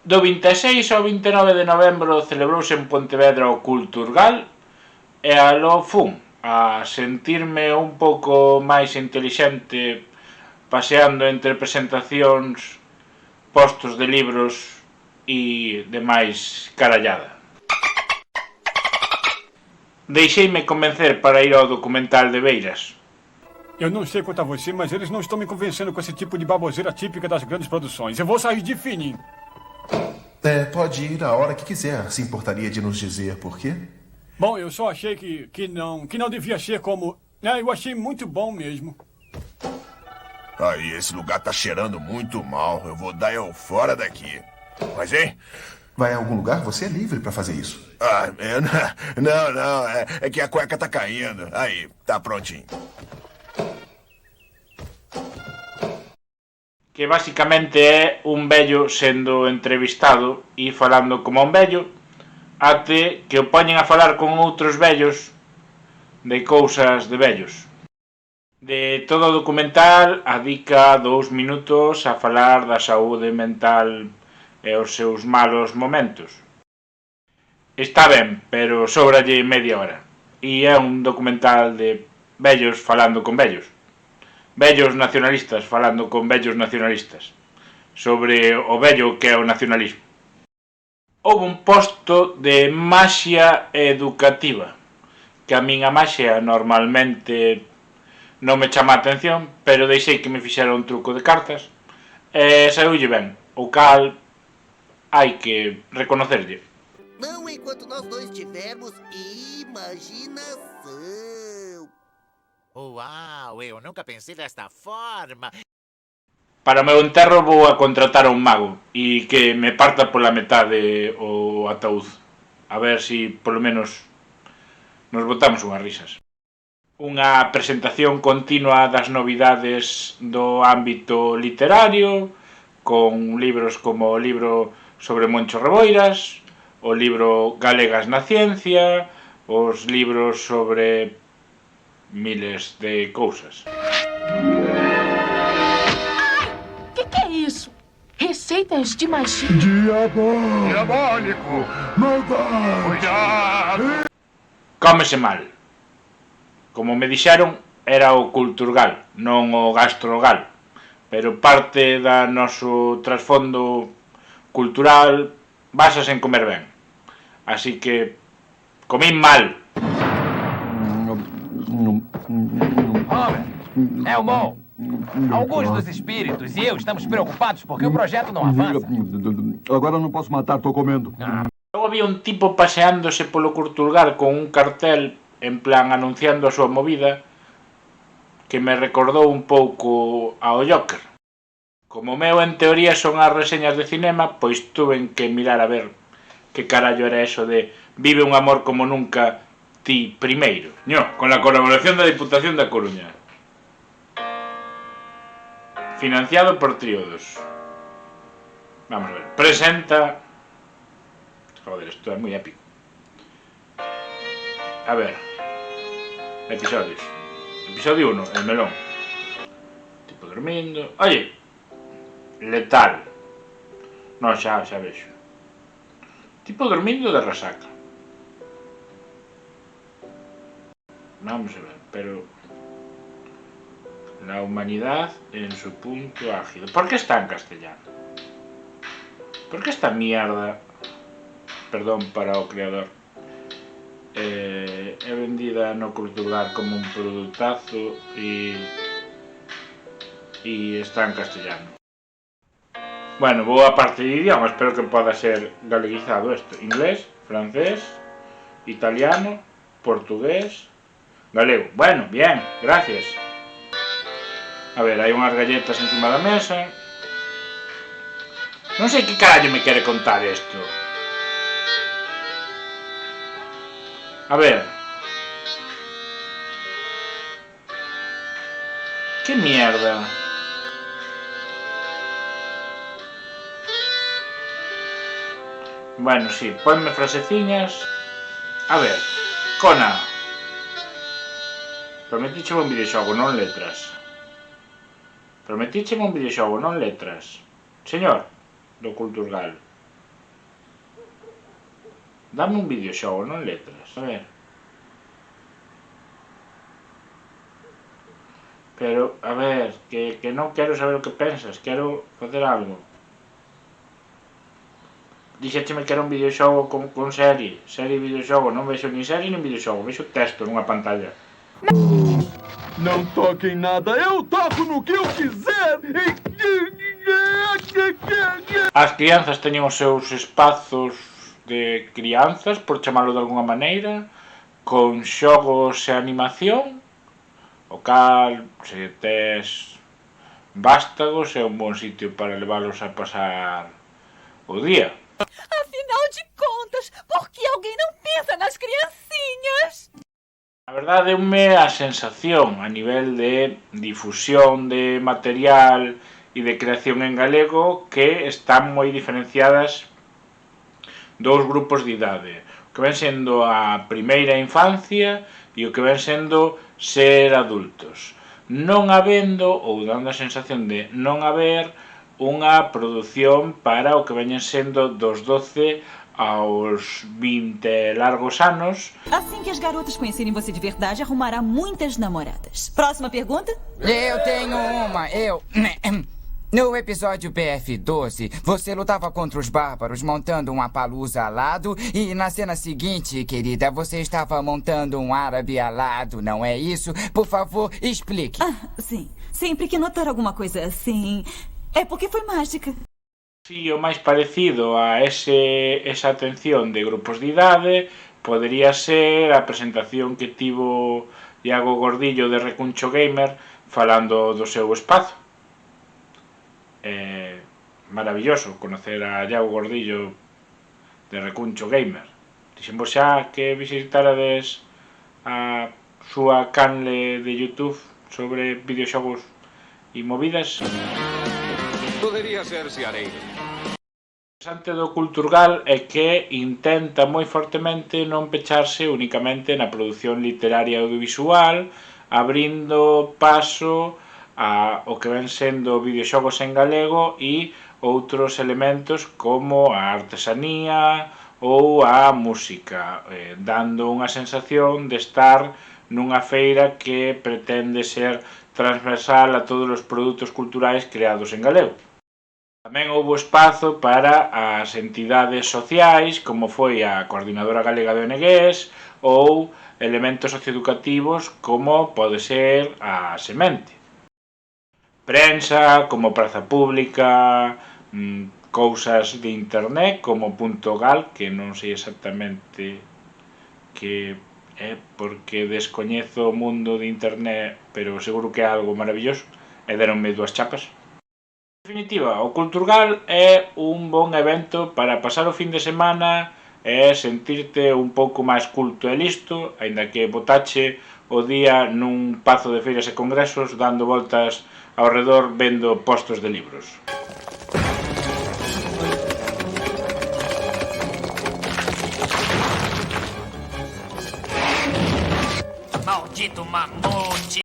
Do 26 ao 29 de novembro celebrouse en Pontevedra o Culturgal e aló fun a sentirme un pouco máis intelixente paseando entre presentacións, postos de libros e demais carallada. Deixeime convencer para ir ao documental de Beiras. Eu não sei quanto a você, mas eles não estão me convencendo com esse tipo de baboseira típica das grandes produções. Eu vou sair de fininho. Pode ir a hora que quiser. Se importaria de nos dizer por quê? Bom, eu só achei que não devia ser como... eu achei muito bom mesmo. Aí, esse lugar tá cheirando muito mal. Eu vou dar eu fora daqui. Mas, hein? Vai a algum lugar? Você é livre pra fazer isso. Não. É que a cueca tá caindo. Aí, tá prontinho. Que basicamente é un vello sendo entrevistado e falando como un vello até que o poñen a falar con outros vellos de cousas de vellos. De todo o documental adica 2 minutos a falar da saúde mental e os seus malos momentos. Está ben, pero sobralle media hora. E é un documental de vellos falando con vellos. Vellos nacionalistas falando con vellos nacionalistas sobre o vello que é o nacionalismo. Houve un posto de maxia educativa, que a min a maxia normalmente non me chama a atención, pero deixei que me fixera un truco de cartas e saíulle ben, o cal hai que reconocerlle. Não enquanto nós dois tivermos imaginação. Uau, eu nunca pensei desta forma. Para o meu enterro vou a contratar a un mago e que me parta pola metade o ataúd. A ver si, polo menos, nos botamos unhas risas. Unha presentación continua das novidades do ámbito literario, con libros como o libro sobre Moncho Reboiras, o libro Galegas na Ciencia, os libros sobre miles de cousas. Que é isso? Receitas de magia? Diabólico! Maldade! Cuidado! Cómese mal. Como me dixeron, era o Culturgal, non o Gastrogal. Pero parte da noso trasfondo cultural basas en comer ben. Así que comín mal. Elmo, alguns dos espíritos e eu estamos preocupados porque o projeto não avança. Agora não posso matar, tô comendo. Logo había un tipo paseándose polo Culturgal con un cartel en plan anunciando a súa movida que me recordou un pouco ao Joker. Como meu en teoría son as reseñas de cinema, pois tuven que mirar a ver que carallo era eso de vive un amor como nunca ti primeiro. Con la colaboración da Diputación da Coruña. Financiado por Tríodos. Vamos a ver. Presenta... Joder, esto es muy épico. A ver. Episodios. Episodio 1, el melón. Tipo dormindo. Oye. Letal. No, xa vexo. Tipo dormindo de resaca. Vamos a ver, pero... La humanidad en su punto álgido. ¿Por qué está en castellano? ¿Por qué esta mierda? Perdón para o creador. É vendida no Culturgal como un produtazo e está en castellano. Bueno, vou a parte de idioma, espero que poda ser galeguizado isto. Inglés, francés, italiano, portugués, galego. Bueno, bien, gracias. A ver, hai unhas galletas encima da mesa. Non sei que carallo me quere contar isto. A ver. Que mierda. Bueno, sí, ponme fraseciñas. A ver, Cona. Prometícheme un videoxogo, non letras. Prometícheme un videoxogo, non letras. Señor do Culturgal, Dame un videoxogo, non letras. A ver. Pero, a ver, que non quero saber o que pensas, quero facer algo. Dixécheme que era un videoxogo con serie e videoxogo, non vexo nin serie nin videoxogo, vexo texto nunha pantalla. Não toque em nada, eu toco no que eu quiser! As crianzas teñen os seus espazos de crianzas, por chamalo de alguna maneira, con xogos e animación, o cal, se tes vástagos, é un bon sitio para leválos a pasar o día. Afinal de contas, por que alguém não pensa nas criancinhas? A verdade, é a sensación a nivel de difusión de material e de creación en galego que están moi diferenciadas dous grupos de idade. O que ven sendo a primeira infancia e o que ven sendo ser adultos. Non habendo, ou dando a sensación de non haber, unha produción para o que veñen sendo dos 12 aos 20 largos anos. Assim que as garotas conhecerem você de verdade, arrumará muitas namoradas. Próxima pergunta? Eu tenho uma. No episódio BF-12, você lutava contra os bárbaros montando um Appaloosa alado e na cena seguinte, querida, você estava montando um árabe alado, não é isso? Por favor, explique. Sim. Sempre que notar alguma coisa assim, é porque foi mágica. Si, o máis parecido a esa atención de grupos de idade podería ser a presentación que tivo Iago Gordillo de Recuncho Gamer falando do seu espazo. Maravilloso conocer a Iago Gordillo de Recuncho Gamer. Dixemos xa que visitarades a súa canle de YouTube sobre videoxogos e movidas. Podería ser Seareiro. O interesante do Culturgal é que intenta moi fortemente non pecharse únicamente na produción literaria e audiovisual, abrindo paso ao que ven sendo videoxogos en galego e outros elementos como a artesanía ou a música, dando unha sensación de estar nunha feira que pretende ser transversal a todos os produtos culturais creados en galego. Tamén houbo espazo para as entidades sociais, como foi a Coordinadora Galega de ONGs, ou elementos socioeducativos como pode ser a Semente. Prensa, como Praza Pública, cousas de internet, como .gal, que non sei exactamente que é, porque descoñezo o mundo de internet, pero seguro que é algo maravilloso, e deronme 2 chapas. En definitiva, o Culturgal é un bon evento para pasar o fin de semana e sentirte un pouco máis culto e listo, aínda que botache o día nun pazo de feiras e congresos dando voltas ao redor vendo postos de libros. Maldito mamute!